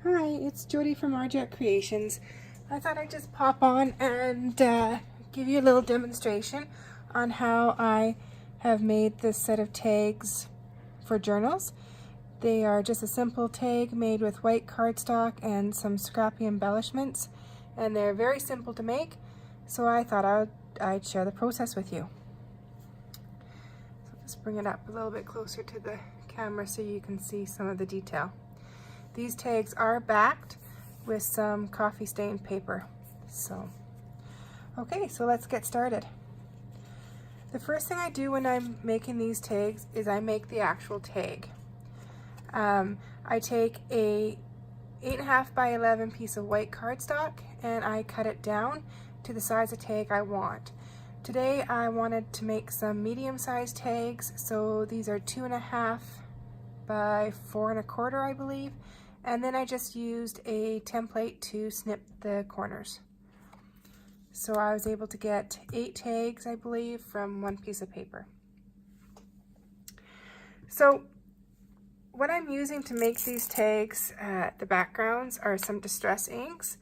Hi, it's Jody from RJ Creations. I thought I'd just pop on and give you a little demonstration on how I have made this set of tags for journals. They are just a simple tag made with white cardstock and some scrappy embellishments, and they're very simple to make, so I thought I'd share the process with you. So just bring it up a little bit closer to the camera so you can see some of the detail. These tags are backed with some coffee stained paper. Okay, so let's get started. The first thing I do when I'm making these tags is I make the actual tag. I take a 8.5 by 11 piece of white cardstock and I cut it down to the size of tag I want. Today I wanted to make some medium-sized tags, so these are 2.5 by 4.25, I believe. And then I just used a template to snip the corners. So I was able to get 8 tags, I believe, from one piece of paper. So what I'm using to make these tags, the backgrounds, are some distress inks.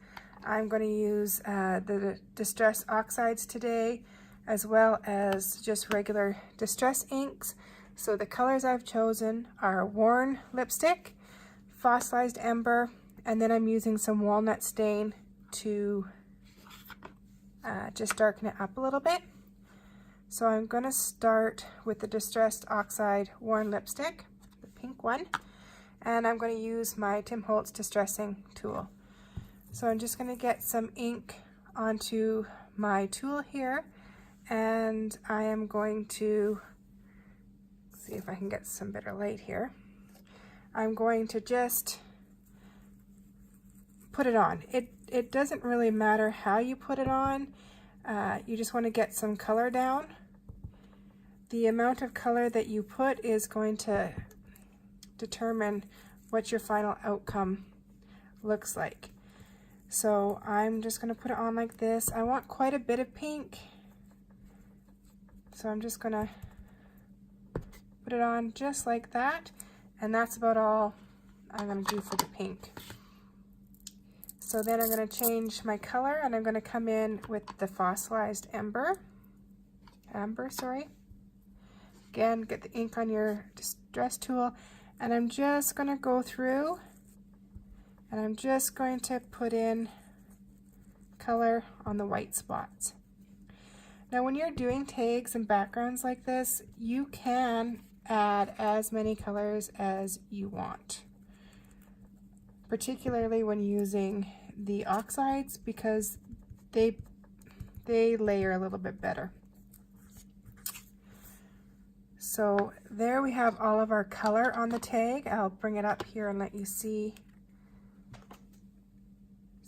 I'm going to use the distress oxides today, as well as just regular distress inks. So the colors I've chosen are worn lipstick, fossilized ember, and then I'm using some walnut stain to just darken it up a little bit. So I'm going to start with the distressed oxide worn lipstick, the pink one, and I'm going to use my Tim Holtz distressing tool. So I'm just going to get some ink onto my tool here, and I am going to see if I can get some better light here. I'm going to just put it on. It doesn't really matter how you put it on. You just want to get some color down. The amount of color that you put is going to determine what your final outcome looks like. So I'm just going to put it on like this. I want quite a bit of pink, so I'm just going to put it on just like that. And that's about all I'm going to do for the pink. So then I'm going to change my color and I'm going to come in with the fossilized amber. Again, get the ink on your distress tool, and I'm just going to go through and I'm just going to put in color on the white spots. Now when you're doing tags and backgrounds like this, you can add as many colors as you want, particularly when using the oxides, because they layer a little bit better. So there we have all of our color on the tag. I'll bring it up here and let you see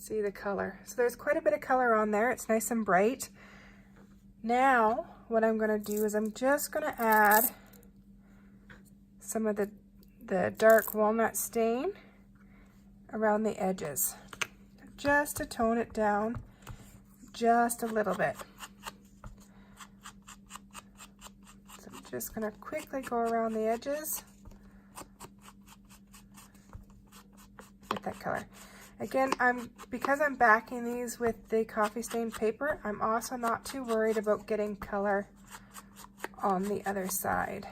the color. So there's quite a bit of color on there. It's nice and bright. Now what I'm going to do is I'm just going to add some of the dark walnut stain around the edges, just to tone it down just a little bit. So I'm just going to quickly go around the edges with that color. Again, because I'm backing these with the coffee stained paper, I'm also not too worried about getting color on the other side.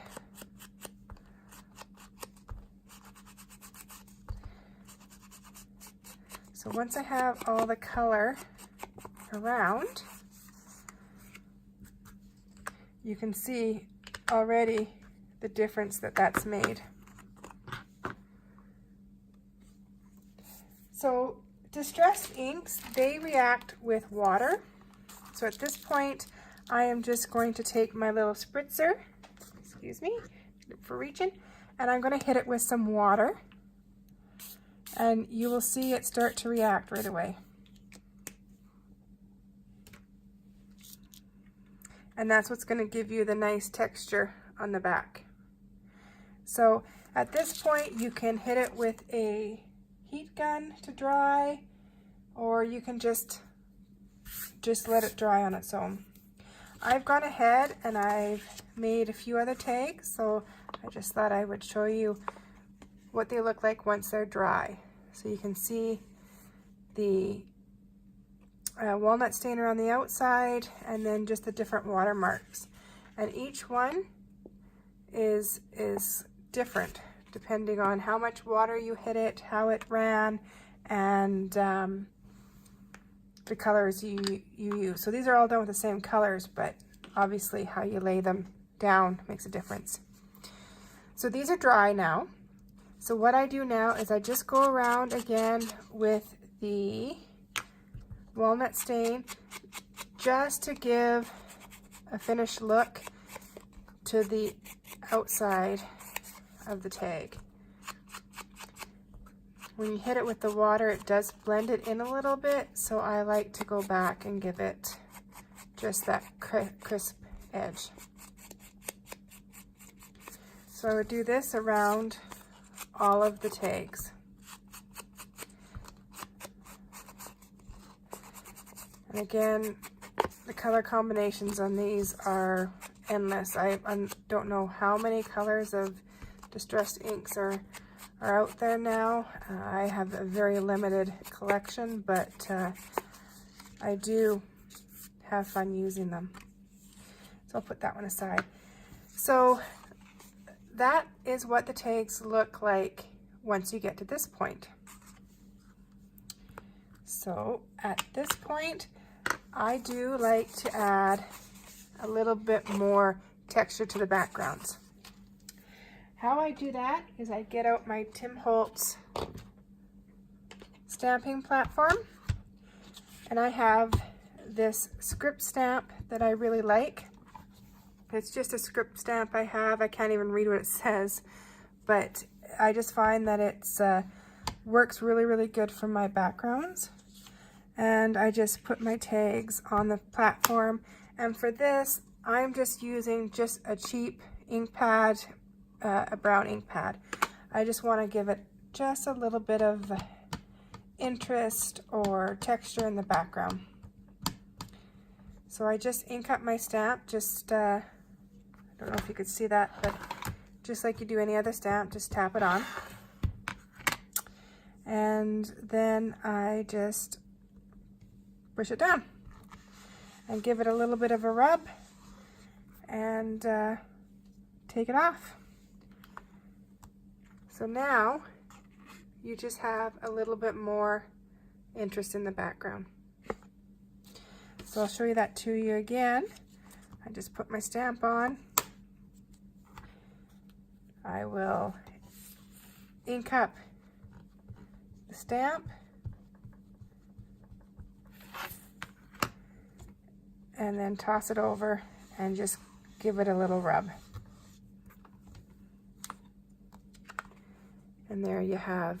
So once I have all the color around, you can see already the difference that's made. So distressed inks, they react with water. So at this point, I am just going to take my little spritzer, excuse me for reaching, and I'm going to hit it with some water. And you will see it start to react right away. And that's what's going to give you the nice texture on the back. So at this point, you can hit it with a heat gun to dry, or you can just let it dry on its own. I've gone ahead and I've made a few other tags, so I just thought I would show you what they look like once they're dry. So you can see the walnut stain around the outside, and then just the different watermarks. And each one is different depending on how much water you hit it, how it ran, and the colors you use. So these are all done with the same colors, but obviously how you lay them down makes a difference. So these are dry now. So what I do now is I just go around again with the walnut stain just to give a finished look to the outside of the tag. When you hit it with the water, it does blend it in a little bit, so I like to go back and give it just that crisp edge. So I would do this around all of the tags. And again, the color combinations on these are endless. I don't know how many colors of distressed inks are out there now. I have a very limited collection, but I do have fun using them. So I'll put that one aside. So that is what the tags look like once you get to this point. So at this point, I do like to add a little bit more texture to the backgrounds. How I do that is I get out my Tim Holtz stamping platform, and I have this script stamp that I really like. It's just a script stamp I have. I can't even read what it says, but I just find that it's works really good for my backgrounds. And I just put my tags on the platform, and for this I'm just using just a cheap ink pad, a brown ink pad. I just want to give it just a little bit of interest or texture in the background. So I just ink up my stamp, just I don't know if you could see that, but just like you do any other stamp, just tap it on. And then I just push it down and give it a little bit of a rub and take it off. So now you just have a little bit more interest in the background. So I'll show you that to you again. I just put my stamp on. I will ink up the stamp and then toss it over and just give it a little rub. And there you have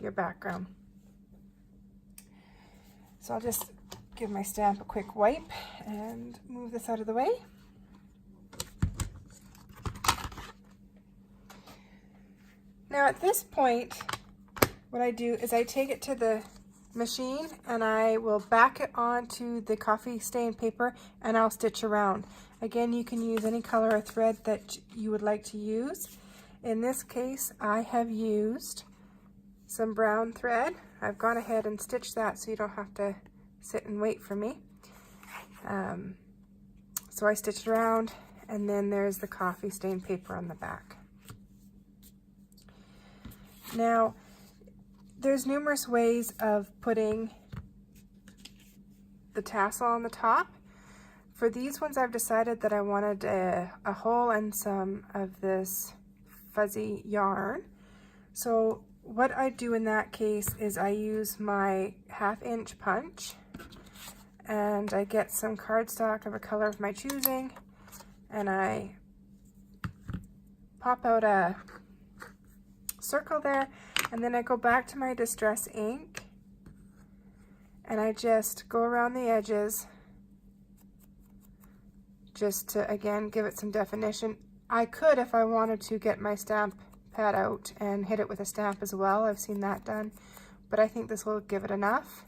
your background. So I'll just give my stamp a quick wipe and move this out of the way. Now at this point, what I do is I take it to the machine and I will back it onto the coffee stain paper and I'll stitch around. Again, you can use any color or thread that you would like to use. In this case, I have used some brown thread. I've gone ahead and stitched that so you don't have to sit and wait for me. So I stitched around, and then there's the coffee stain paper on the back. Now, there's numerous ways of putting the tassel on the top. For these ones, I've decided that I wanted a hole and some of this fuzzy yarn. So what I do in that case is I use my 1/2 inch punch, and I get some cardstock of a color of my choosing, and I pop out a circle there, and then I go back to my distress ink and I just go around the edges just to again give it some definition. I could, if I wanted to, get my stamp pad out and hit it with a stamp as well. I've seen that done, but I think this will give it enough.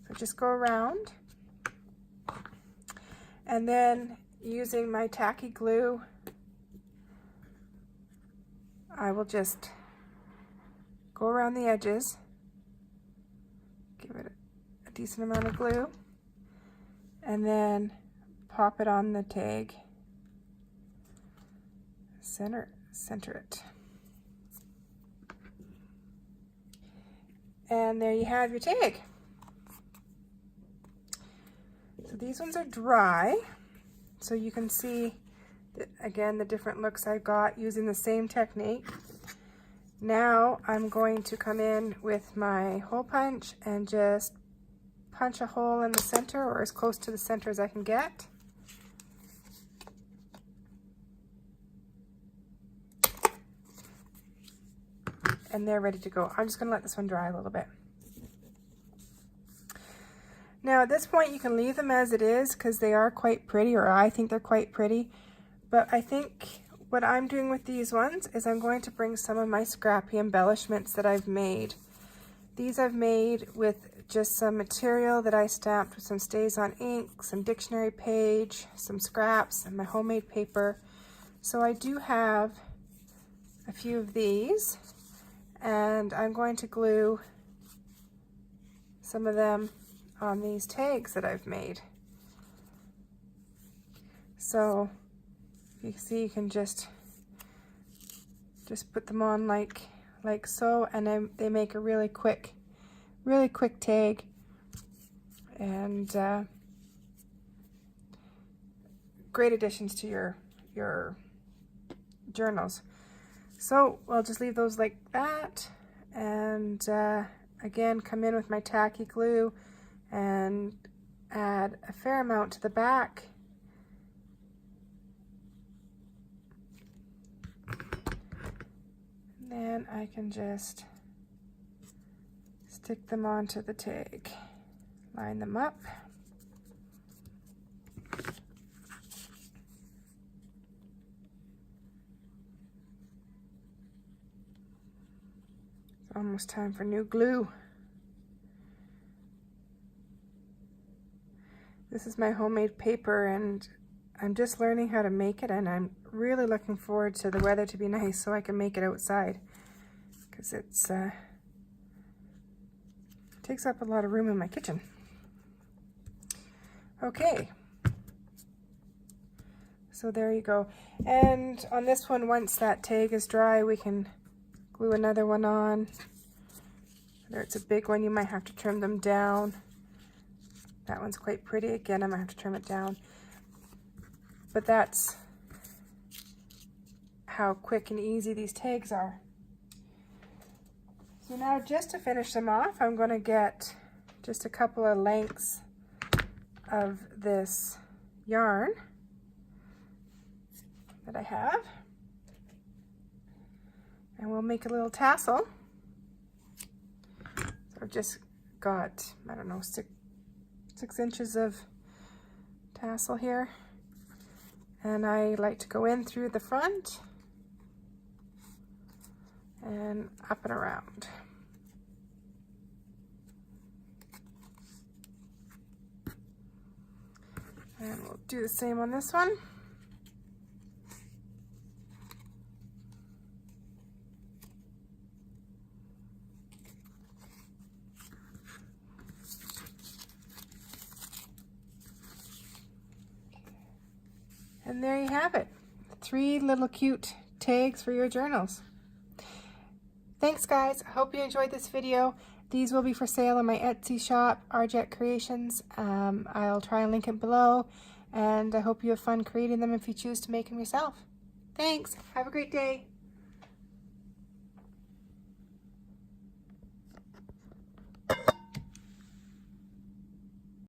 So just go around, and then using my tacky glue, I will just go around the edges Give it a decent amount of glue. And then pop it on the tag. Center it. And there you have your tag. So these ones are dry, so you can see that, again, the different looks I got using the same technique. Now I'm going to come in with my hole punch and just punch a hole in the center, or as close to the center as I can get. And they're ready to go. I'm just going to let this one dry a little bit. Now at this point you can leave them as it is because they are quite pretty, or I think they're quite pretty. But I think what I'm doing with these ones is I'm going to bring some of my scrappy embellishments that I've made. These I've made with just some material that I stamped with some Stays On ink, some dictionary page, some scraps, and my homemade paper. So I do have a few of these, and I'm going to glue some of them on these tags that I've made. So you can see, you can just put them on like so, and then they make a really quick tag, and great additions to your journals. So I'll just leave those like that, and again come in with my tacky glue and add a fair amount to the back. And then I can just stick them onto the tag, line them up. It's almost time for new glue. This is my homemade paper, and I'm just learning how to make it, and I'm really looking forward to the weather to be nice so I can make it outside, because it's takes up a lot of room in my kitchen. Okay, so there you go. And on this one, once that tag is dry, we can glue another one on. Whether it's a big one, you might have to trim them down. That one's quite pretty. Again, I might have to trim it down. But that's how quick and easy these tags are. So now, just to finish them off, I'm going to get just a couple of lengths of this yarn that I have, and we'll make a little tassel. So I've just got, I don't know, 6 inches of tassel here, and I like to go in through the front and up and around. And we'll do the same on this one. And there you have it. 3 little cute tags for your journals. Thanks guys, I hope you enjoyed this video. These will be for sale on my Etsy shop, Arjet Creations. I'll try and link it below, and I hope you have fun creating them if you choose to make them yourself. Thanks, have a great day.